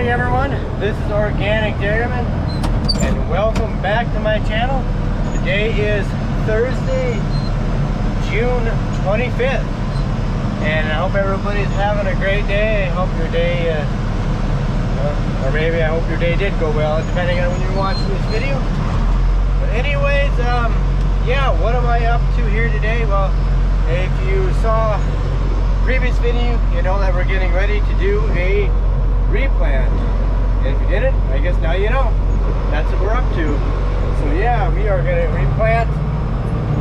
morning, everyone. This is Organic Dairyman, and welcome back to my channel. Today is Thursday, June 25th, and I hope everybody's having a great day. I hope your day, or maybe I hope your day did go well, depending on when you're watching this video. But anyways, yeah, what am I up to here today? Well, if you saw the previous video, you know that we're getting ready to do a replant. And if you didn't, I guess now you know. That's what we're up to. So yeah, we are going to replant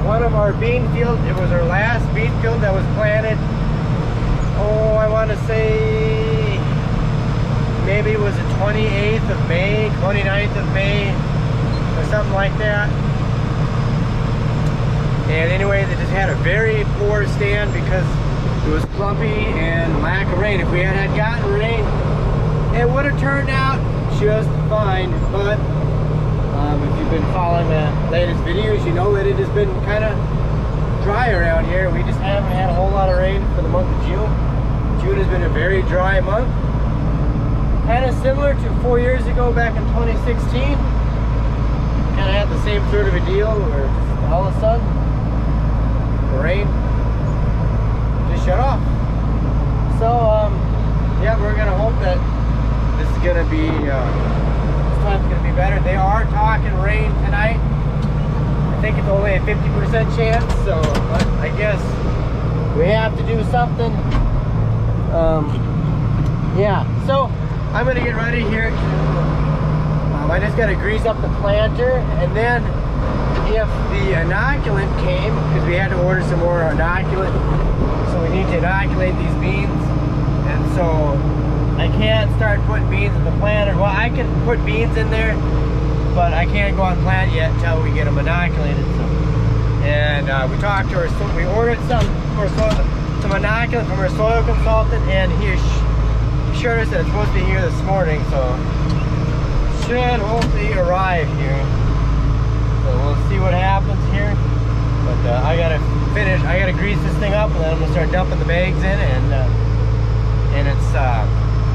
one of our bean fields. It was our last bean field that was planted, oh, I want to say maybe it was the 28th of May, 29th of May, or something like that. And anyway, they just had a very poor stand because it was clumpy and lack of rain. If we had gotten rain, it would have turned out just fine. But if you've been following the latest videos, you know that it has been kind of dry around here. We just haven't had a whole lot of rain for the month of June. June has been a very dry month. Kind of similar to 4 years ago back in 2016. Kind of had the same sort of a deal where just all of a sudden the rain just shut off. So yeah, we're gonna hope that this is gonna be this time's gonna be better. They are talking rain tonight. I think it's only a 50% chance, so I guess we have to do something. Yeah, so I'm gonna get ready here. I just gotta grease up the planter, and then if the inoculant came, because we had to order some more inoculant, so we need to inoculate these beans, and so I can't start putting beans in the planter. Well, I can put beans in there, but I can't go on plant yet until we get them inoculated. So, and we talked to our, we ordered some inoculant from our soil consultant, and he assured us that it's supposed to be here this morning, so it should hopefully arrive here. So we'll see what happens here. But I gotta grease this thing up, and then I'm gonna start dumping the bags in, and it's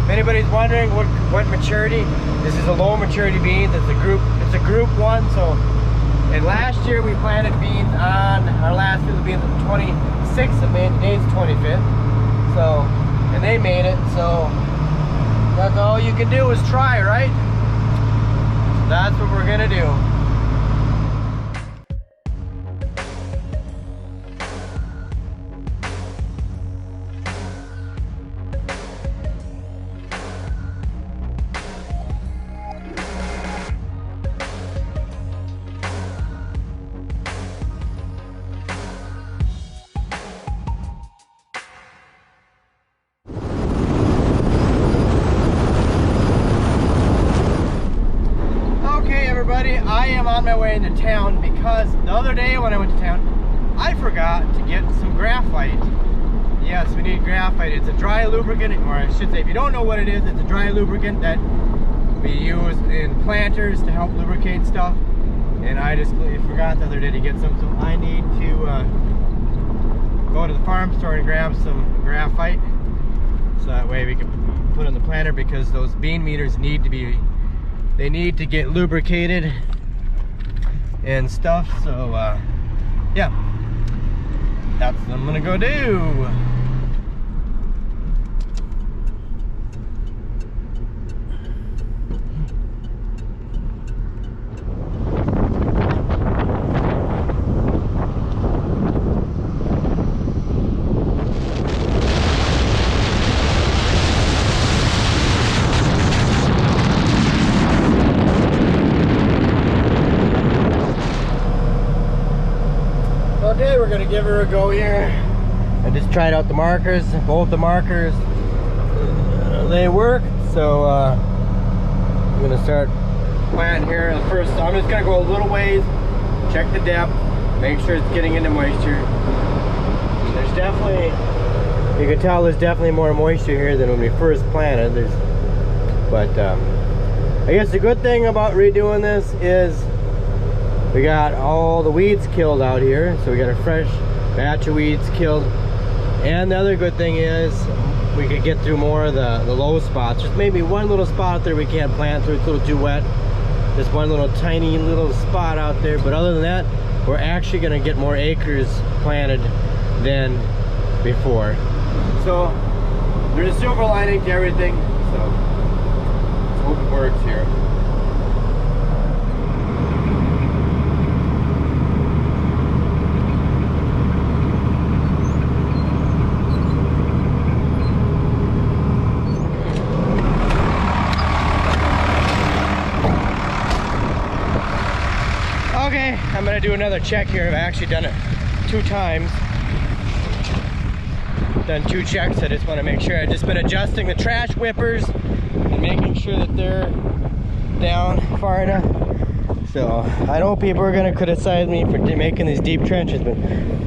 if anybody's wondering what maturity, this is a low maturity bean. It's a group 1. So, and last year we planted beans on our last field of beans on the 26th of May. Today's 25th. So, and they made it. So that's all you can do is try, right? So that's what we're gonna do. I am on my way into town because the other day when I went to town, I forgot to get some graphite. Yes, we need graphite. It's a dry lubricant, or I should say, if you don't know what it is, it's a dry lubricant that we use in planters to help lubricate stuff. And I just forgot the other day to get some, so I need to go to the farm store and grab some graphite, so that way we can put in the planter, because those bean meters need to be, they need to get lubricated and stuff. So yeah, that's what I'm gonna go do. Okay, we're gonna give her a go here. I just tried out the markers. Both the markers, they work. So I'm gonna start planting here. First, I'm just gonna go a little ways, check the depth, make sure it's getting into moisture. And there's definitely, you can tell there's definitely more moisture here than when we first planted. But I guess the good thing about redoing this is we got all the weeds killed out here, so we got a fresh batch of weeds killed. And the other good thing is we could get through more of the low spots. There's maybe one little spot there we can't plant through, it's a little too wet. This one little tiny little spot out there, but other than that, we're actually going to get more acres planted than before. So there's a silver lining to everything, so let's hope it works here. Okay, I'm gonna do another check here. I've actually done it 2 times. Done 2 checks. I just want to make sure. I've just been adjusting the trash whippers and making sure that they're down far enough. So I know people are gonna criticize me for making these deep trenches, but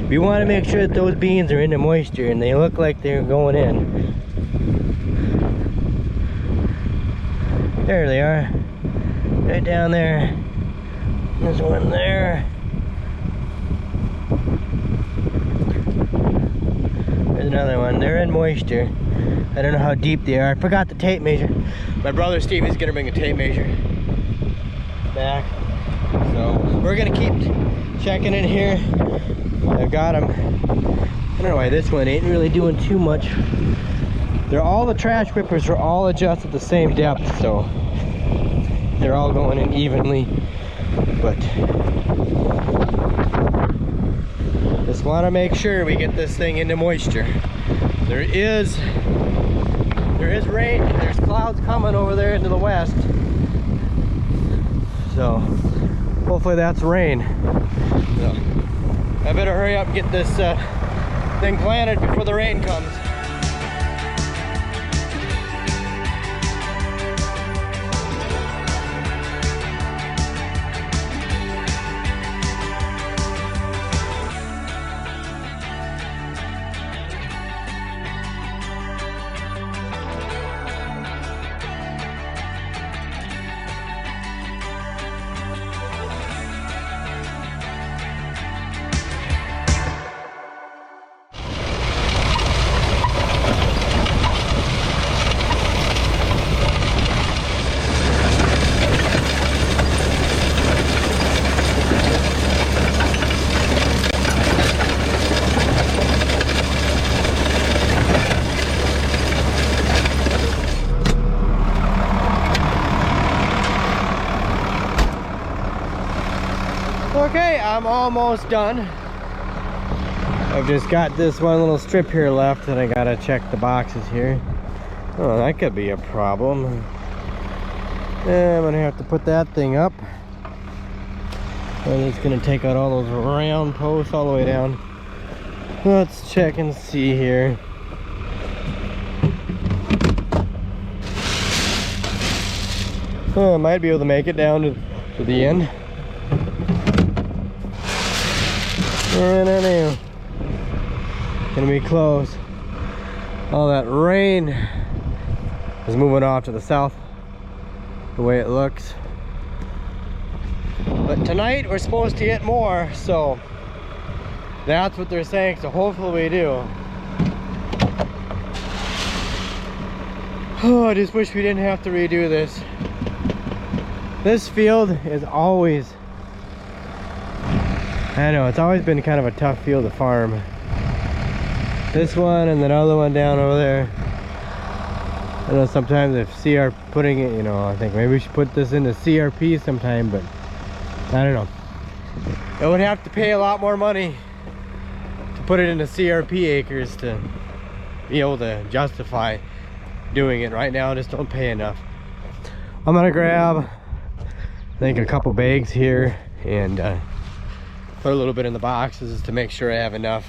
we want to make sure that those beans are in the moisture and they look like they're going in. There they are, right down there. There's one there. There's another one. They're in moisture. I don't know how deep they are. I forgot the tape measure. My brother Steve is gonna bring a tape measure back. So we're gonna keep checking in here. I've got them. I don't know why this one ain't really doing too much. They're all, the trash whippers are all adjusted the same depth, so they're all going in evenly. But just want to make sure we get this thing into moisture. There is rain, there's clouds coming over there into the west, so hopefully that's rain. So I better hurry up and get this thing planted before the rain comes. Okay, I'm almost done. I've just got this one little strip here left that I gotta check the boxes here. Oh, that could be a problem. I'm gonna have to put that thing up. And it's gonna take out all those round posts all the way down. Let's check and see here. Oh, I might be able to make it down to the end. And I know. Gonna be close. All that rain is moving off to the south, the way it looks. But tonight we're supposed to get more, so that's what they're saying, so hopefully we do. Oh, I just wish we didn't have to redo this. This field is always, I know, it's always been kind of a tough field to farm. This one and another one down over there. I know sometimes if CR putting it, you know, I think maybe we should put this into CRP sometime, but I don't know. It would have to pay a lot more money to put it into CRP acres to be able to justify doing it. Right now, I just don't pay enough. I'm gonna grab, I think, a couple bags here and put a little bit in the boxes to make sure I have enough.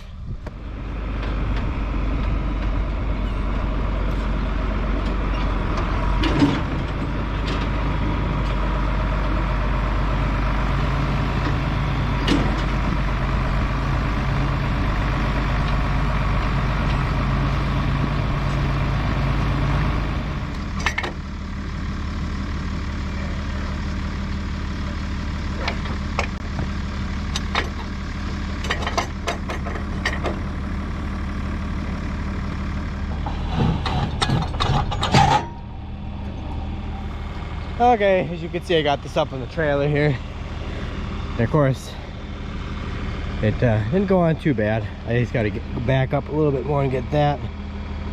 Okay, as you can see, I got this up on the trailer here. And of course, it didn't go on too bad. I just got to get back up a little bit more and get that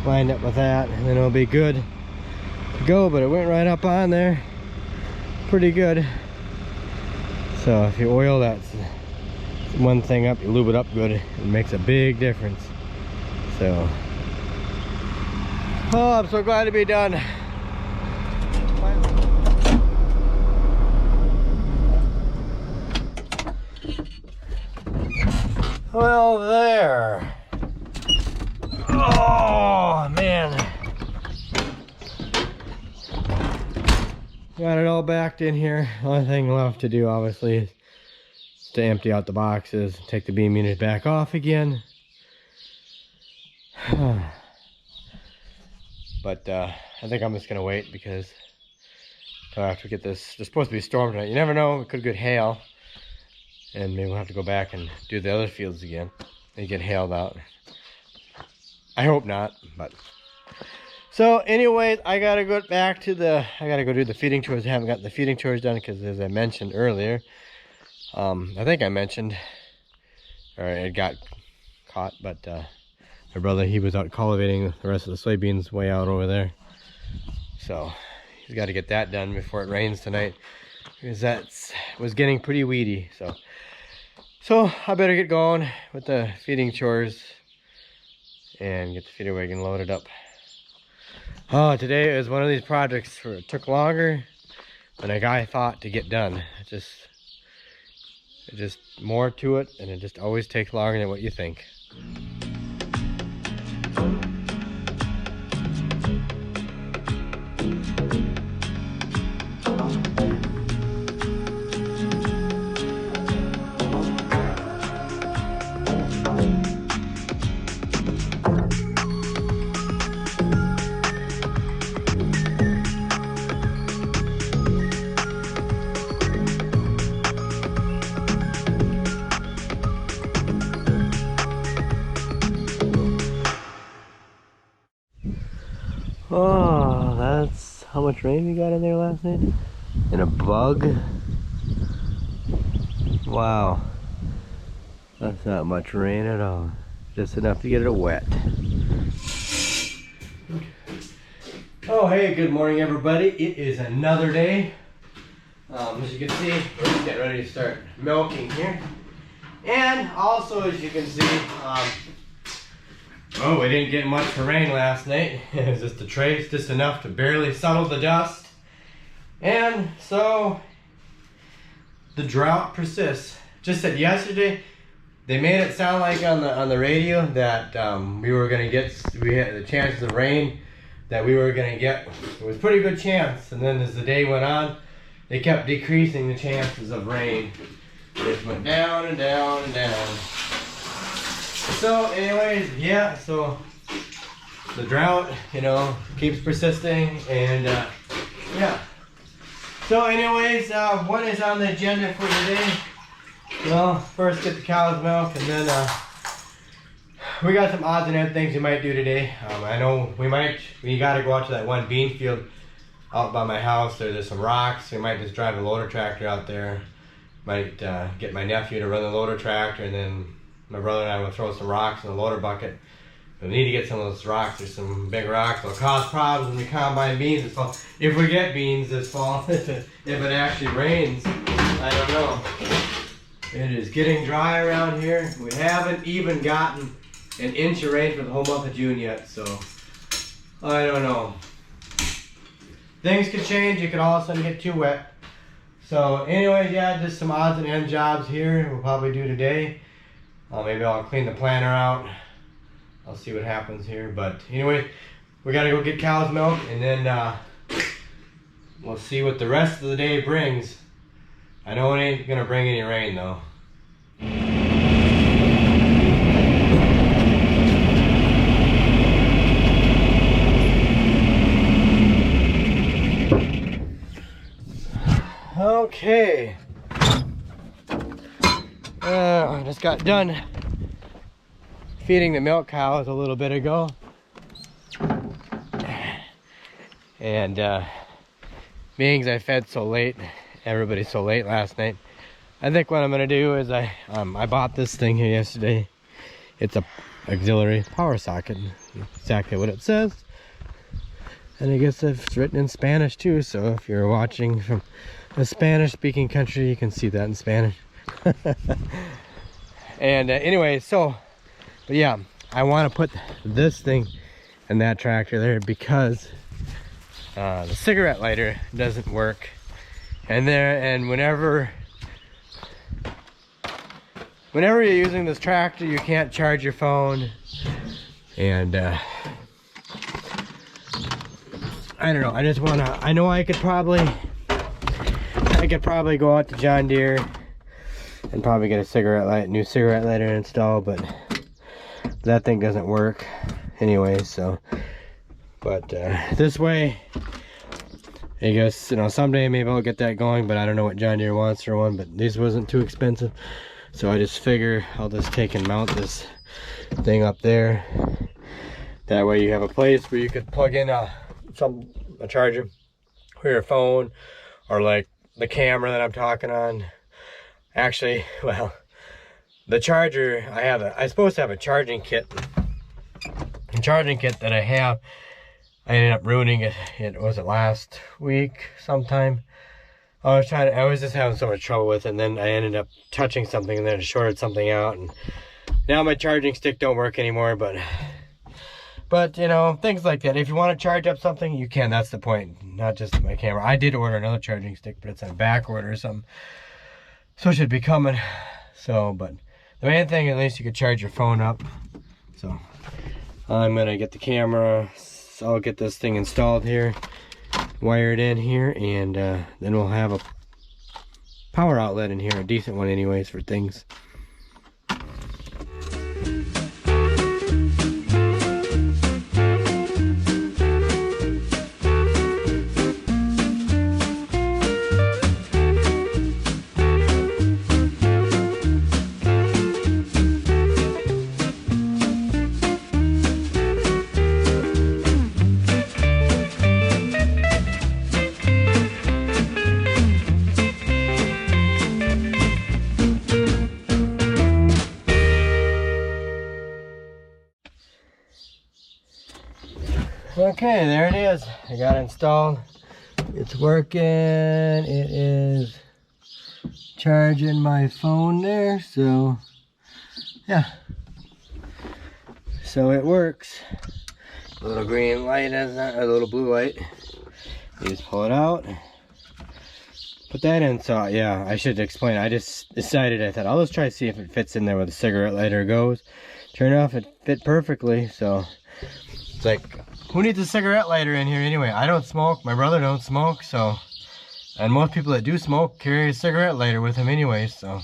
lined up with that, and then it'll be good to go. But it went right up on there, pretty good. So if you oil that one thing up, you lube it up good, it makes a big difference. So, oh, I'm so glad to be done. Well, there. Oh, man. Got it all backed in here. Only thing left to do, obviously, is to empty out the boxes, take the beam unit back off again. But I think I'm just gonna wait because until after we get this. There's supposed to be a storm tonight. You never know, it could get hail, and maybe we'll have to go back and do the other fields again. They get hailed out. I hope not, but so anyways, I gotta go back to I gotta go do the feeding chores. I haven't gotten the feeding chores done because, as I mentioned earlier, I think I mentioned, or it got caught, but my brother, he was out cultivating the rest of the soybeans way out over there. So he's got to get that done before it rains tonight, because that was getting pretty weedy. So I better get going with the feeding chores and get the feeder wagon loaded up. Oh, today is one of these projects where it took longer than a guy thought to get done. It's just more to it, and it just always takes longer than what you think. Oh, that's how much rain we got in there last night. And a bug. Wow. That's not much rain at all. Just enough to get it wet. Oh, hey, good morning, everybody. It is another day. As you can see, we're just getting ready to start milking here. And also, as you can see, oh, we didn't get much for rain last night. It was just a trace, just enough to barely settle the dust. And so the drought persists. Just said yesterday, they made it sound like on the radio that we had the chances of rain that we were gonna get. It was a pretty good chance, and then as the day went on, they kept decreasing the chances of rain. It just went down and down and down. So anyways, yeah, so the drought, keeps persisting, and yeah. So anyways, what is on the agenda for today? Well, first get the cow's milk, and then we got some odds and ends things we might do today. I know we gotta go out to that one bean field out by my house. There's some rocks. We might just drive the loader tractor out there. Might get my nephew to run the loader tractor, and then my brother and I will throw some rocks in the loader bucket. We need to get some of those rocks. There's some big rocks. They'll cause problems when we combine beans this fall. If we get beans this fall, if it actually rains, I don't know. It is getting dry around here. We haven't even gotten an inch of rain for the whole month of June yet, so I don't know. Things could change. It could all of a sudden get too wet. So anyways, yeah, just some odds and end jobs here we'll probably do today. Maybe I'll clean the planter out. I'll see what happens here. But anyway, we gotta go get cow's milk, and then we'll see what the rest of the day brings. I know it ain't gonna bring any rain though. Okay. I just got done feeding the milk cows a little bit ago, and being as I fed so late, everybody so late last night, I think what I'm gonna do is I bought this thing here yesterday. It's a auxiliary power socket, exactly what it says. And I guess it's written in Spanish too, so if you're watching from a Spanish speaking country, you can see that in Spanish. And anyway, so, but yeah, I want to put this thing in that tractor there because the cigarette lighter doesn't work. And whenever you're using this tractor, you can't charge your phone. And I don't know, I just want to, I know I could probably go out to John Deere and probably get a new cigarette lighter installed, but that thing doesn't work anyway. So, but this way, I guess, you know, someday maybe I'll get that going, but I don't know what John Deere wants for one. But this wasn't too expensive, so I just figure I'll just take and mount this thing up there. That way you have a place where you could plug in a charger for your phone, or like the camera that I'm talking on. Actually, well, the charger, I'm supposed to have a charging kit. The charging kit that I have, I ended up ruining it. It was last week sometime. I was just having so much trouble with it, and then I ended up touching something and then it shorted something out, and now my charging stick don't work anymore. But you know, things like that. If you want to charge up something, you can. That's the point, not just my camera. I did order another charging stick, but it's on back order or something, so it should be coming. So, but the main thing, at least you could charge your phone up. So I'm gonna get the camera, so I'll get this thing installed here, wired in here, and then we'll have a power outlet in here, a decent one anyways for things. Okay, there it is. I got it installed. It's working. It is charging my phone there, so yeah. So it works. A little green light is a little blue light. You just pull it out, put that in. So yeah, I should explain. I just decided, I thought I'll just try to see if it fits in there where the cigarette lighter goes. Turn off, it fit perfectly. So it's like, who needs a cigarette lighter in here anyway? I don't smoke, my brother don't smoke, so, and most people that do smoke carry a cigarette lighter with them anyway, so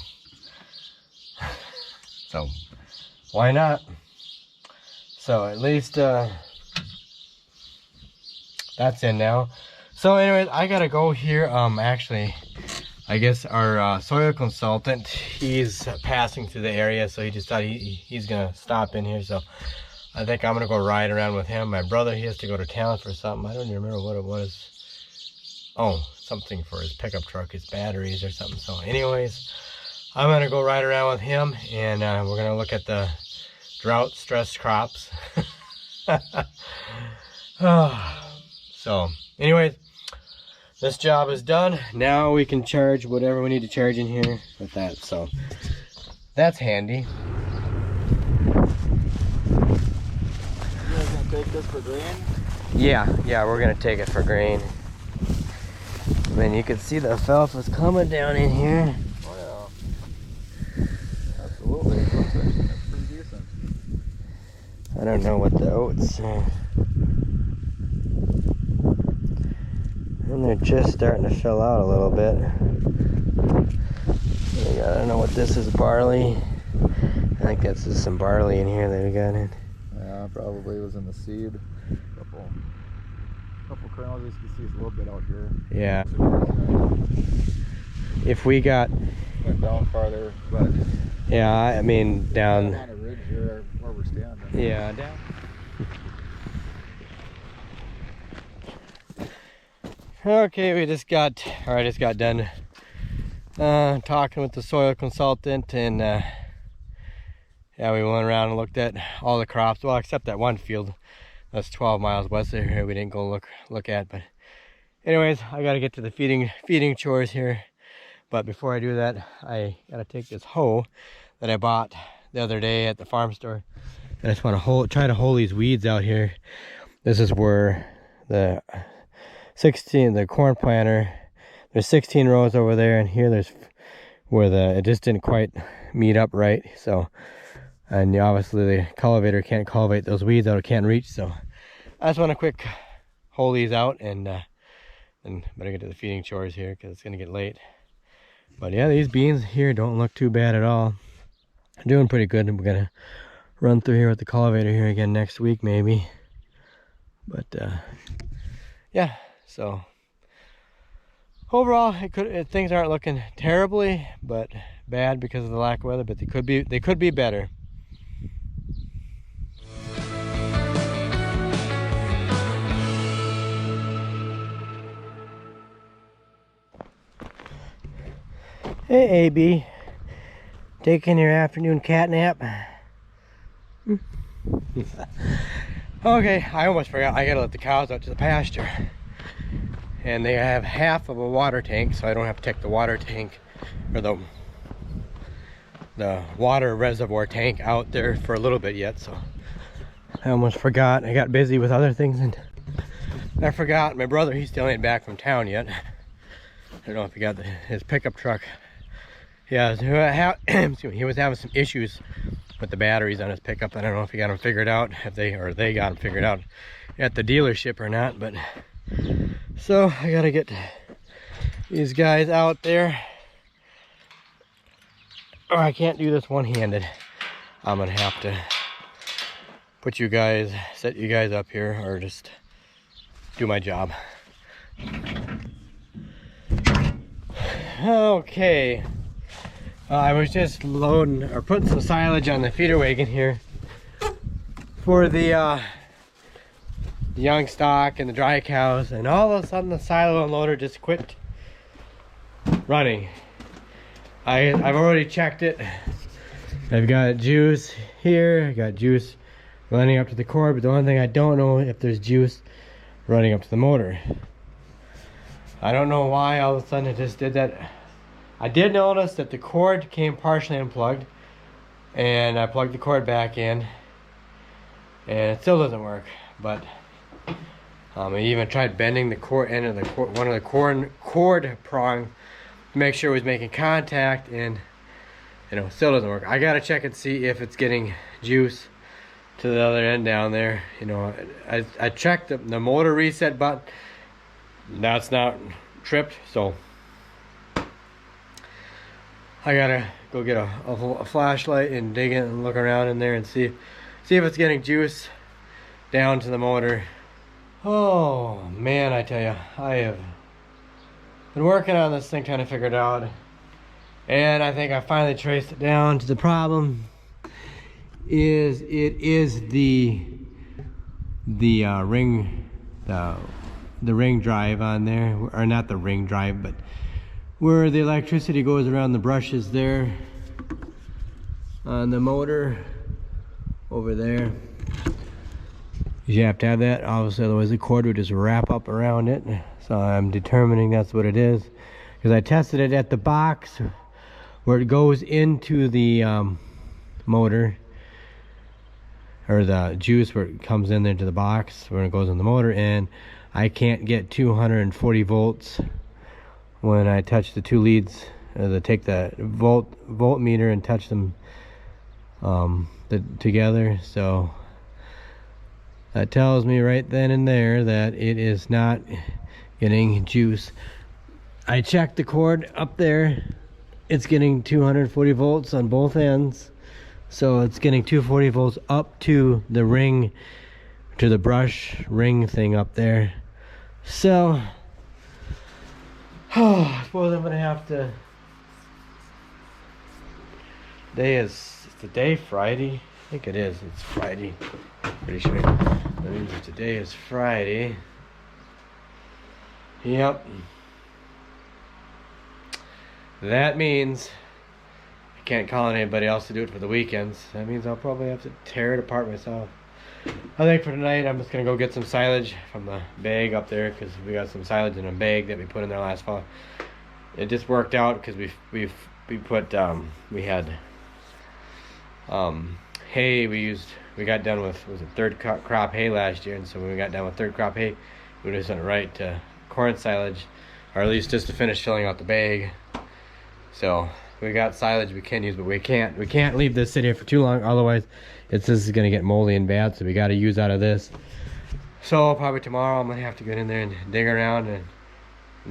why not? So at least that's in now. So anyways, I gotta go here. Actually, I guess our soil consultant, he's passing through the area, so he just thought he's gonna stop in here. So I think I'm gonna go ride around with him. My brother, he has to go to town for something. I don't even remember what it was. Oh, something for his pickup truck, his batteries or something. So anyways, I'm gonna go ride around with him, and we're gonna look at the drought stressed crops. So anyways, this job is done. Now we can charge whatever we need to charge in here with that. So that's handy. Take this for grain? Yeah, we're gonna take it for grain. I mean, you can see the alfalfa's coming down in here. Oh yeah, absolutely. That's pretty decent. I don't know what the oats are. And they're just starting to fill out a little bit. I don't know what this is, barley. I think that's just some barley in here that we got in. Yeah, probably was in the seed. Couple kernels, you can see it's a little bit out here. Yeah. If we got... Went down farther, but... Yeah, I mean down... On a ridge here where we're standing. Yeah, down. Okay, I just got done talking with the soil consultant, and yeah, we went around and looked at all the crops. Well, except that one field that's 12 miles west of here we didn't go look at. But anyways, I gotta get to the feeding chores here. But before I do that, I gotta take this hoe that I bought the other day at the farm store. And I just want to try to hold these weeds out here. This is where the corn planter, there's 16 rows over there, and here there's where it just didn't quite meet up right. So, and obviously the cultivator can't cultivate those weeds out, it can't reach. So I just want to quick hold these out, and better get to the feeding chores here because it's gonna get late. But yeah, these beans here don't look too bad at all. They're doing pretty good. We're gonna run through here with the cultivator here again next week maybe. But yeah, so overall things aren't looking terribly but bad because of the lack of weather, but they could be better. Hey AB, taking your afternoon cat nap? Okay, I almost forgot. I gotta let the cows out to the pasture, and they have half of a water tank, so I don't have to take the water tank or the water reservoir tank out there for a little bit yet. So I almost forgot. I got busy with other things and I forgot. My brother, he still ain't back from town yet. I don't know if he got his pickup truck. Yeah, he was having some issues with the batteries on his pickup. I don't know if he got them figured out, if they got them figured out at the dealership or not. But so I gotta get these guys out there, or I can't do this one-handed. I'm gonna have to set you guys up here, or just do my job. Okay. I was just loading or putting some silage on the feeder wagon here for the young stock and the dry cows, and all of a sudden the silo unloader just quit running. I've already checked it. I've got juice here, I got juice running up to the cord, but the only thing I don't know if there's juice running up to the motor. I don't know why all of a sudden it just did that. I did notice that the cord came partially unplugged, and I plugged the cord back in, and it still doesn't work. But I even tried bending the cord end of one of the cord prong to make sure it was making contact, and still doesn't work. I gotta check and see if it's getting juice to the other end down there. I checked the motor reset button. That's not tripped, so I gotta go get a flashlight and dig in and look around in there and see if it's getting juice down to the motor. Oh man, I tell you, I have been working on this thing trying to figure it out, and I think I finally traced it down to the problem. It is the ring drive on there, or not the ring drive, but where the electricity goes around the brushes there on the motor over there. You have to have that, obviously, otherwise the cord would just wrap up around it. So I'm determining that's what it is, because I tested it at the box where it goes into the motor, or the juice where it comes in there to the box where it goes in the motor, and I can't get 240 volts when I touch the two leads. Take the voltmeter and touch them together. So that tells me right then and there that it is not getting juice. I checked the cord up there, it's getting 240 volts on both ends, so it's getting 240 volts up to the ring, to the brush ring thing up there. So I suppose I'm gonna have to. Is the day Friday? I think it is. It's Friday. Pretty sure. That means if today is Friday, Yep. That means I can't call on anybody else to do it for the weekends. That means I'll probably have to tear it apart myself. I think for tonight I'm just gonna go get some silage from the bag up there, because we got some silage in a bag that we put in there last fall. It just worked out because we had hay. We got done with, was it third crop hay last year, and so when we got done with third crop hay, we just went right to corn silage, or at least just to finish filling out the bag. So we got silage we can use, but we can't leave this sitting here for too long, otherwise this is gonna get moldy and bad. So we got to use out of this. So probably tomorrow I'm gonna have to get in there and dig around and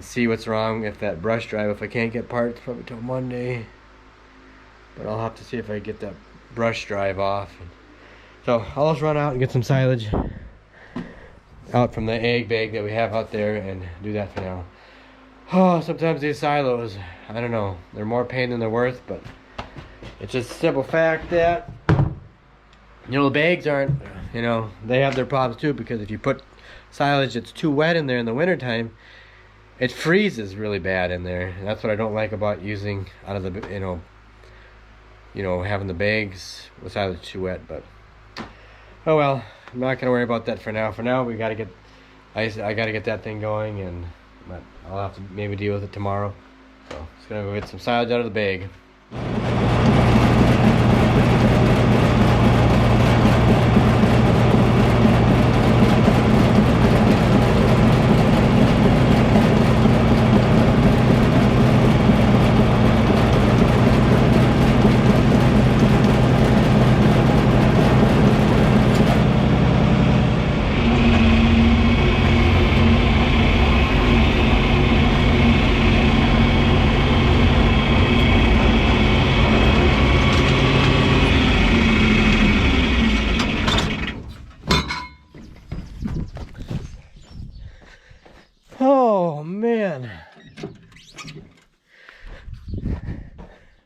see what's wrong with that brush drive. If I can't get parts, probably till Monday, but I'll have to see if I get that brush drive off. So I'll just run out and get some silage out from the egg bag that we have out there and do that for now. Oh, sometimes these silos, I don't know, they're more pain than they're worth, but it's just a simple fact that, you know, the bags aren't, you know, they have their problems too, because if you put silage that's too wet in there in the wintertime, it freezes really bad in there. And that's what I don't like about using out of the, you know, having the bags with silage too wet. But oh well, I'm not gonna worry about that for now. For now, we gotta get, I gotta get that thing going, and but I'll have to maybe deal with it tomorrow. So just gonna go get some silage out of the bag. Oh man,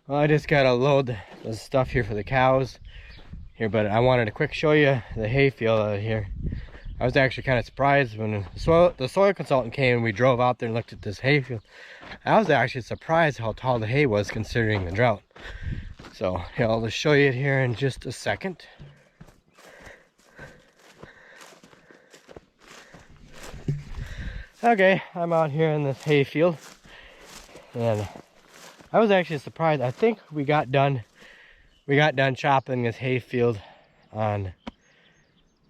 well, I just gotta load the stuff here for the cows here, but I wanted to quick show you the hay field out here. I was actually kind of surprised when the soil consultant came and we drove out there and looked at this hay field. I was actually surprised how tall the hay was considering the drought. So yeah, I'll just show you it here in just a second. Okay, I'm out here in this hay field, and I was actually surprised. I think we got done chopping this hay field on,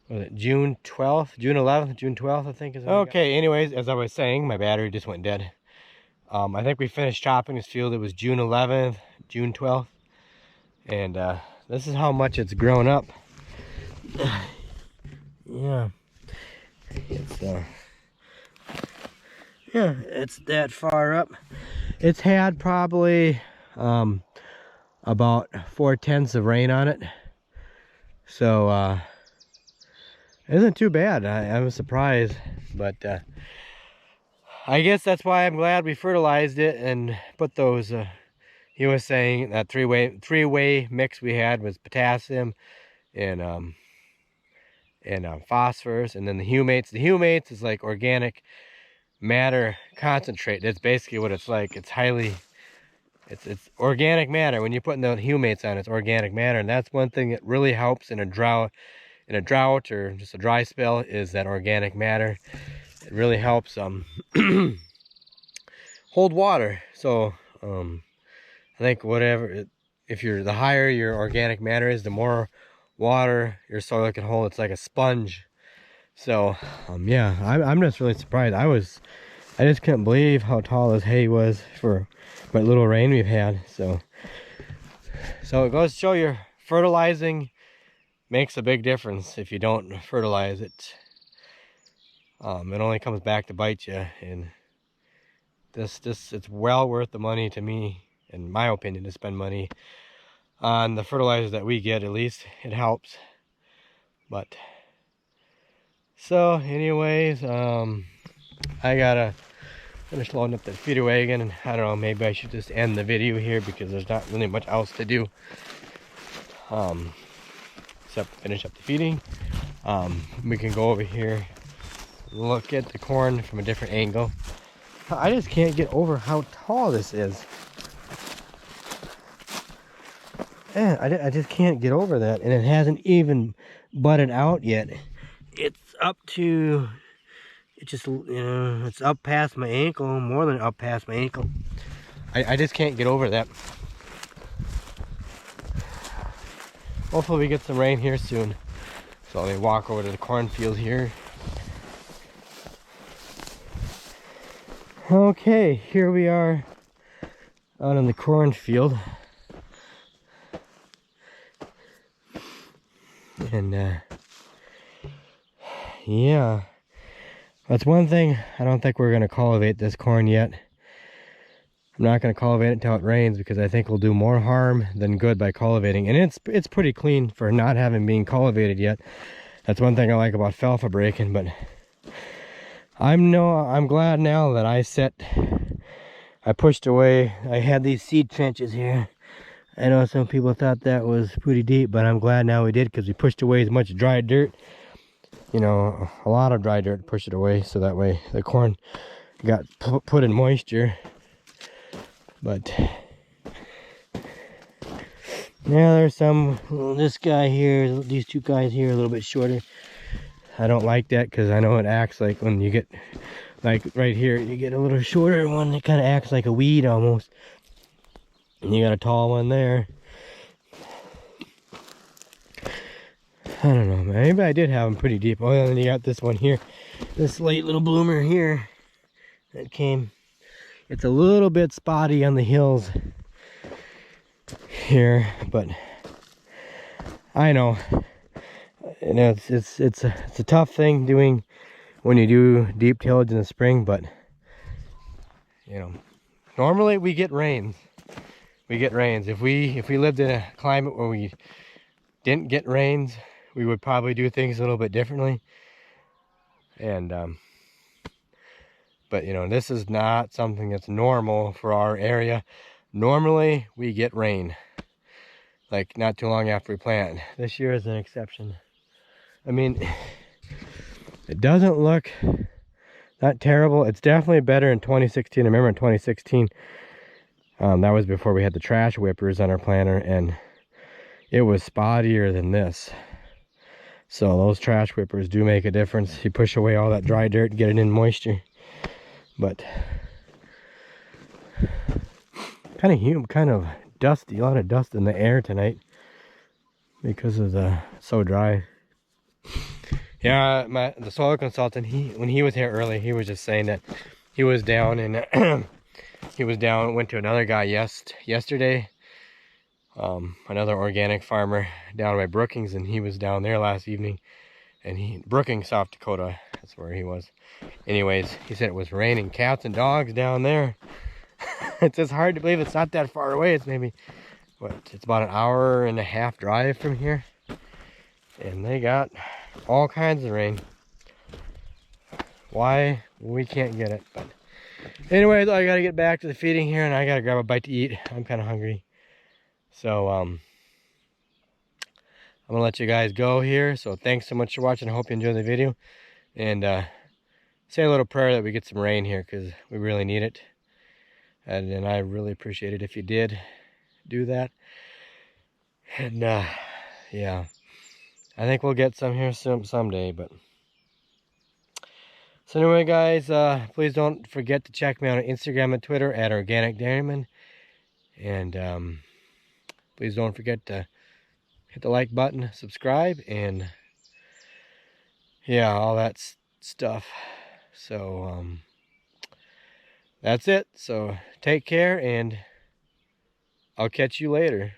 was it June 12th, June 11th, June 12th, I think is. Okay, anyways, as I was saying, my battery just went dead. I think we finished chopping this field. It was June 11th, June 12th, and this is how much it's grown up. Yeah, it's that far up. It's had probably about 4/10 of rain on it, so it isn't too bad. I was surprised, but I guess that's why I'm glad we fertilized it and put those. He was saying that three-way mix we had was potassium and phosphorus, and then the humates. The humates is like organic matter concentrate. That's basically what it's like. It's organic matter. When you're putting the humates on, it's organic matter, and that's one thing that really helps in a drought or just a dry spell, is that organic matter. It really helps hold water. So I think the higher your organic matter is, the more water your soil can hold. It's like a sponge. So yeah, I'm just really surprised. I just couldn't believe how tall this hay was for what little rain we've had. So it goes to show you, fertilizing makes a big difference. If you don't fertilize it, it only comes back to bite you. And it's well worth the money to me, in my opinion, to spend money on the fertilizers that we get. At least it helps. But so anyways, I gotta finish loading up the feeder wagon, and I don't know, maybe I should just end the video here because there's not really much else to do except finish up the feeding. We can go over here, look at the corn from a different angle. I just can't get over how tall this is. Yeah, I just can't get over that, and it hasn't even budded out yet. It's up to, it just, you know, it's up past my ankle, more than up past my ankle. I just can't get over that. Hopefully we get some rain here soon. So I'll walk over to the cornfield here. Okay, here we are out in the cornfield. And yeah, that's one thing. I don't think we're gonna cultivate this corn yet. I'm not gonna cultivate it until it rains, because I think we'll do more harm than good by cultivating. And it's pretty clean for not having been cultivated yet. That's one thing I like about alfalfa breaking. But I'm glad now that I pushed away. I had these seed trenches here. I know some people thought that was pretty deep, but I'm glad now we did, because we pushed away as much dry dirt, you know, a lot of dry dirt, push it away, so that way the corn got put in moisture. But yeah, there's some, this guy here, these two guys here, a little bit shorter. I don't like that, because I know it acts like, when you get, like right here, you get a little shorter one, it kind of acts like a weed almost. And you got a tall one there. I don't know, man. Maybe I did have them pretty deep. Oh, and then you got this one here, this late little bloomer here that came. It's a little bit spotty on the hills here, but I know, you know, it's a tough thing doing when you do deep tillage in the spring. But you know, normally we get rains. We get rains. If we lived in a climate where we didn't get rains, we would probably do things a little bit differently. And but you know, this is not something that's normal for our area. Normally we get rain, like not too long after we plant. This year is an exception. I mean, it doesn't look that terrible. It's definitely better in 2016. I remember in 2016, that was before we had the trash whippers on our planter, and it was spottier than this. So those trash whippers do make a difference. You push away all that dry dirt and get it in moisture. But kind of humid, kind of dusty, a lot of dust in the air tonight because of the so dry. Yeah, the soil consultant, when he was here early, he was just saying that he was down, and went to another guy yesterday, another organic farmer down by Brookings, and he was down there last evening, and Brookings, South Dakota, that's where he was. Anyways, he said it was raining cats and dogs down there. It's just hard to believe it's not that far away. It's maybe, it's about an hour and a half drive from here, and they got all kinds of rain. Why? We can't get it. But anyways, I gotta get back to the feeding here, and I gotta grab a bite to eat. I'm kind of hungry. So I'm gonna let you guys go here. So thanks so much for watching. I hope you enjoyed the video, and say a little prayer that we get some rain here, because we really need it. And I really appreciate it if you did do that. And yeah, I think we'll get some here someday. But so anyway, guys, please don't forget to check me out on Instagram and Twitter at Organic Dairyman. And please don't forget to hit the like button, subscribe, and yeah, all that stuff. So that's it. So take care, and I'll catch you later.